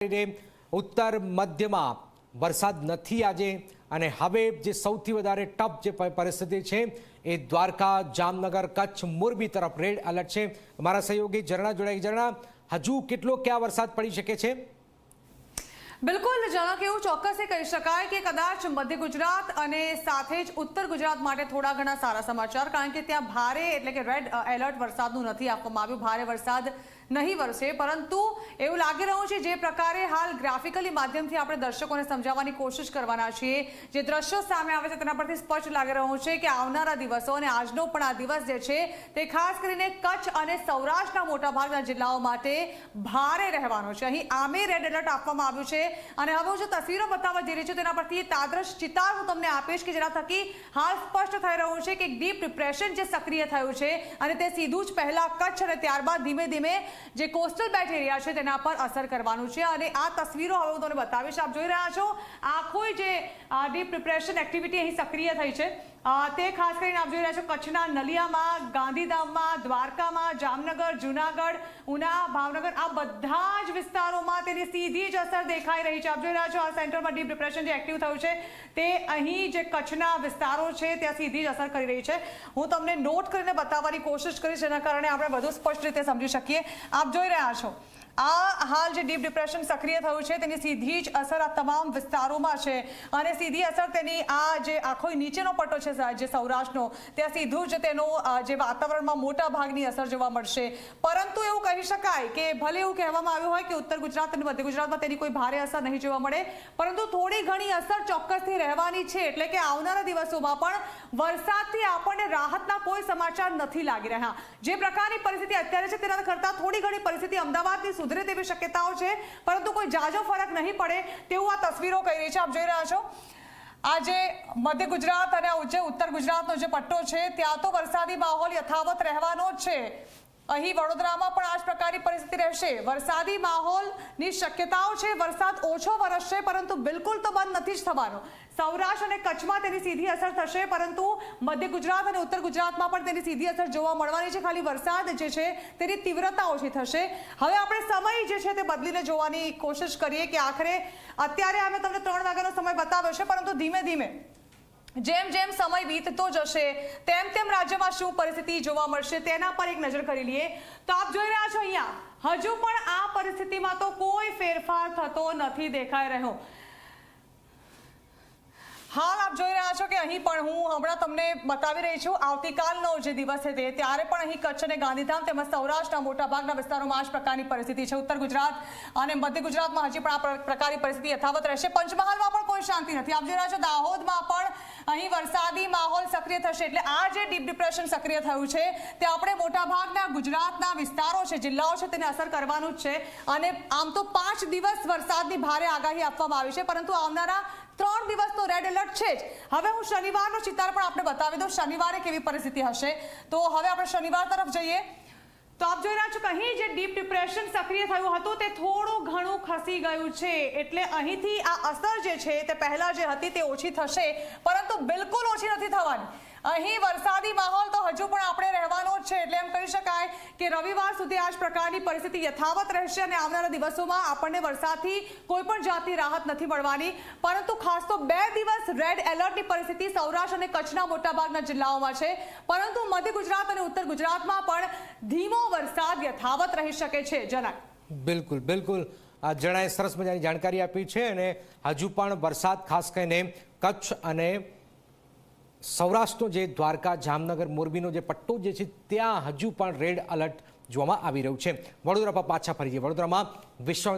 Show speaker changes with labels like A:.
A: उत्तर मध्य में वरसाद नहीं आजे અને હવે જે સૌથી વધારે ટફ જે પરિસ્થિતિ છે એ દ્વારકા, જામનગર, કચ્છ, મોરબી તરફ રેડ એલર્ટ છે। અમારા સહયોગી ઝરણા જોડાઈ। ઝરણા, હજુ કેટલો ક્યાં વરસાદ પડી શકે છે?
B: બિલકુલ जना કે એવું ચોક્કસ કહી શકાય કે કદાચ મધ્ય ગુજરાત અને સાથે જ ઉત્તર ગુજરાત માટે થોડા ઘણા સારા સમાચાર, કારણ કે ત્યાં ભારે એટલે કે રેડ એલર્ટ વરસાદનું નથી આપવામાં આવ્યું। ભારે વરસાદ नहीं वरसे, परंतु એવું લાગી રહ્યું છે જે પ્રકારે હાલ ગ્રાફિકલી માધ્યમથી આપણે દર્શકોને સમજાવવાની કોશિશ કરવાના છીએ। જે દ્રશ્યો સામે આવે છે તેના પરથી સ્પષ્ટ લાગી રહ્યું છે કે આવનારા દિવસો અને આજનો પણ આ દિવસ જે છે તે ખાસ કરીને કચ્છ અને સૌરાષ્ટ્રના મોટાભાગના જિલ્લાઓ માટે ભારે રહેવાનો છે। અહીં આમે રેડ એલર્ટ આપવામાં આવ્યું છે અને હવે હું જો તસવીરો બતાવવા જઈ રહી છું તેના પરથી તાદ્રશ ચિતાર હું તમને આપીશ કે જેના થકી હાલ સ્પષ્ટ થઈ રહ્યું છે કે એક ડીપ ડિપ્રેશન જે સક્રિય થયું છે અને તે સીધું જ પહેલા કચ્છ અને ત્યારબાદ ધીમે ધીમે જે કોસ્ટલ બેલ્ટ એરિયા છે તેના પર અસર કરવાનું છે। અને આ તસવીરો હવે હું તમને બતાવીશ। આપ જોઈ રહ્યા છો આખો જે ડીપ ડિપ્રેશન એક્ટિવિટી અહીં સક્રિય થઈ છે તે ખાસ કરીને આપ જોઈ રહ્યા છો કચ્છના નલિયામાં, ગાંધીધામમાં, દ્વારકામાં, જામનગર, જૂનાગઢ, ઉના, ભાવનગર આ બધા જ વિસ્તારોમાં તેની સીધી જ અસર દેખાઈ રહી છે। આપ જોઈ રહ્યા છો આ સેન્ટરમાં ડીપ ડિપ્રેશન જે એક્ટિવ થયું છે તે અહીં જે કચ્છના વિસ્તારો છે ત્યાં સીધી જ અસર કરી રહી છે। હું તમને નોટ કરીને બતાવવાની કોશિશ કરીશ જેના કારણે આપણે વધુ સ્પષ્ટ રીતે સમજી શકીએ। आप જોઈ રહ્યા છો આ હાલ જે ડીપ ડિપ્રેશન સક્રિય થયું છે તેની સીધી જ અસર આ તમામ વિસ્તારોમાં છે અને સીધી અસર તેની આ જે આખો નીચેનો પટ્ટો છે જે સૌરાષ્ટ્રનો ત્યાં સીધું જ તેનો જે વાતાવરણમાં મોટા ભાગની અસર જોવા મળશે। પરંતુ એવું કહી શકાય કે ભલે એવું કહેવામાં આવ્યું હોય કે ઉત્તર ગુજરાત અને મધ્ય ગુજરાતમાં તેની કોઈ ભારે અસર નહીં જોવા મળે, પરંતુ થોડી ઘણી અસર ચોક્કસથી રહેવાની છે। એટલે કે આવનારા દિવસોમાં પણ વરસાદથી આપણને રાહતના કોઈ સમાચાર નથી લાગી રહ્યા। જે પ્રકારની પરિસ્થિતિ અત્યારે છે તેના કરતાં થોડી ઘણી પરિસ્થિતિ અમદાવાદની સુધરે તેવી શક્યતાઓ છે, પરંતુ કોઈ જાજો ફરક નહીં પડે તેવું આ તસવીરો કહી રહી છે। આપ જોઈ રહ્યા છો આજે મધ્ય ગુજરાત અને ઉત્તર ગુજરાતનો જે પટ્ટો છે ત્યાં તો વરસાદી માહોલ યથાવત રહેવાનો જ છે। અહીં વડોદરામાં પણ આ જ પ્રકારની પરિસ્થિતિ રહેશે। વરસાદી માહોલની શક્યતાઓ છે। વરસાદ ઓછો વરસશે પરંતુ બિલકુલ તો બંધ નથી જ થવાનો। સૌરાષ્ટ્ર અને કચ્છમાં તેની સીધી અસર થશે, પરંતુ મધ્ય ગુજરાત અને ઉત્તર ગુજરાતમાં પણ તેની સીધી અસર જોવા મળવાની છે। ખાલી વરસાદ જે છે તેની તીવ્રતા ઓછી થશે। હવે આપણે સમય જે છે તે બદલીને જોવાની કોશિશ કરીએ કે આખરે અત્યારે અમે તમને 3 વાગ્યાનો સમય બતાવ્યો છે, પરંતુ ધીમે ધીમે જેમ જેમ સમય વીતતો જશે તેમ તેમ રાજ્યમાં શું પરિસ્થિતિ જોવા મળશે તેના પર એક નજર કરી લઈએ તો આપ જોઈ રહ્યા છો અહીંયા હજુ પણ આ પરિસ્થિતિમાં તો કોઈ ફેરફાર થતો નથી દેખાઈ રહ્યો। हाल आप જોઈ રહ્યા છો કે અહીં પણ હું હમણાં તમને બતાવી રહી છું આવતીકાલનો જે દિવસ છે ત્યારે પણ અહીં કચ્છ અને ગાંધીધામ તેમજ સૌરાષ્ટ્રના મોટાભાગના વિસ્તારોમાં આ જ પ્રકારની પરિસ્થિતિ છે। ઉત્તર ગુજરાત અને મધ્ય ગુજરાતમાં હજી પણ આ પ્રકારની પરિસ્થિતિ યથાવત રહેશે। પંચમહાલમાં પણ કોઈ શાંતિ નથી। આપ જોઈ રહ્યા છો દાહોદમાં પણ અહીં વરસાદી માહોલ સક્રિય થશે। એટલે આ જે ડીપ ડિપ્રેશન સક્રિય થયું છે તે આપણે મોટાભાગના ગુજરાતના વિસ્તારો છે, જિલ્લાઓ છે તેને અસર કરવાનું જ છે। અને આમ તો 5 દિવસ વરસાદની ભારે આગાહી આપવામાં આવી છે, પરંતુ આવનારા 3 દિવસ તો રેડ એલર્ટ છે જ। હવે હું શનિવારનો ચિતાર પણ આપણે બતાવી દઉં શનિવારે કેવી પરિસ્થિતિ હશે। તો હવે આપણે શનિવાર તરફ જઈએ તો આપ જોઈ રહ્યા છો કે અહીં જે ડીપ ડિપ્રેશન સક્રિય થયું હતું તે થોડું ઘણું ખસી ગયું છે। એટલે અહીંથી આ અસર જે છે તે પહેલા જે હતી તે ઓછી થશે, પરંતુ બિલકુલ ઓછી નથી થવાની। અહીં વરસાદી માહોલ તો હજુ પણ આપણે રહેવાનો જ છે। એટલે એમ કહી શકાય કે રવિવાર સુધી આ જ પ્રકારની પરિસ્થિતિ યથાવત રહેશે અને આવનારા દિવસોમાં આપણને વરસાદથી કોઈ પણ જાતની રાહત નથી મળવાની। પરંતુ ખાસ તો 2 દિવસ રેડ એલર્ટની પરિસ્થિતિ સૌરાષ્ટ્ર અને કચ્છના મોટાભાગના જિલ્લાઓમાં છે, પરંતુ મધ્ય ગુજરાત અને ઉત્તર ગુજરાતમાં પણ ધીમો વરસાદ યથાવત રહી શકે છે। જનક
A: બિલકુલ બિલકુલ આ જણાએ સરસ મજાની જાણકારી આપી છે અને હજુ પણ વરસાદ ખાસ કરીને કચ્છ અને સૌરાષ્ટ્રનો જે દ્વારકા, જામનગર, મોરબીનો જે પટ્ટો જે છે ત્યાં હજુ પણ રેડ એલર્ટ જોવામાં આવી રહ્યું છે। વડોદરા પર પાછા ફરીએ। વડોદરામાં વિશ્વ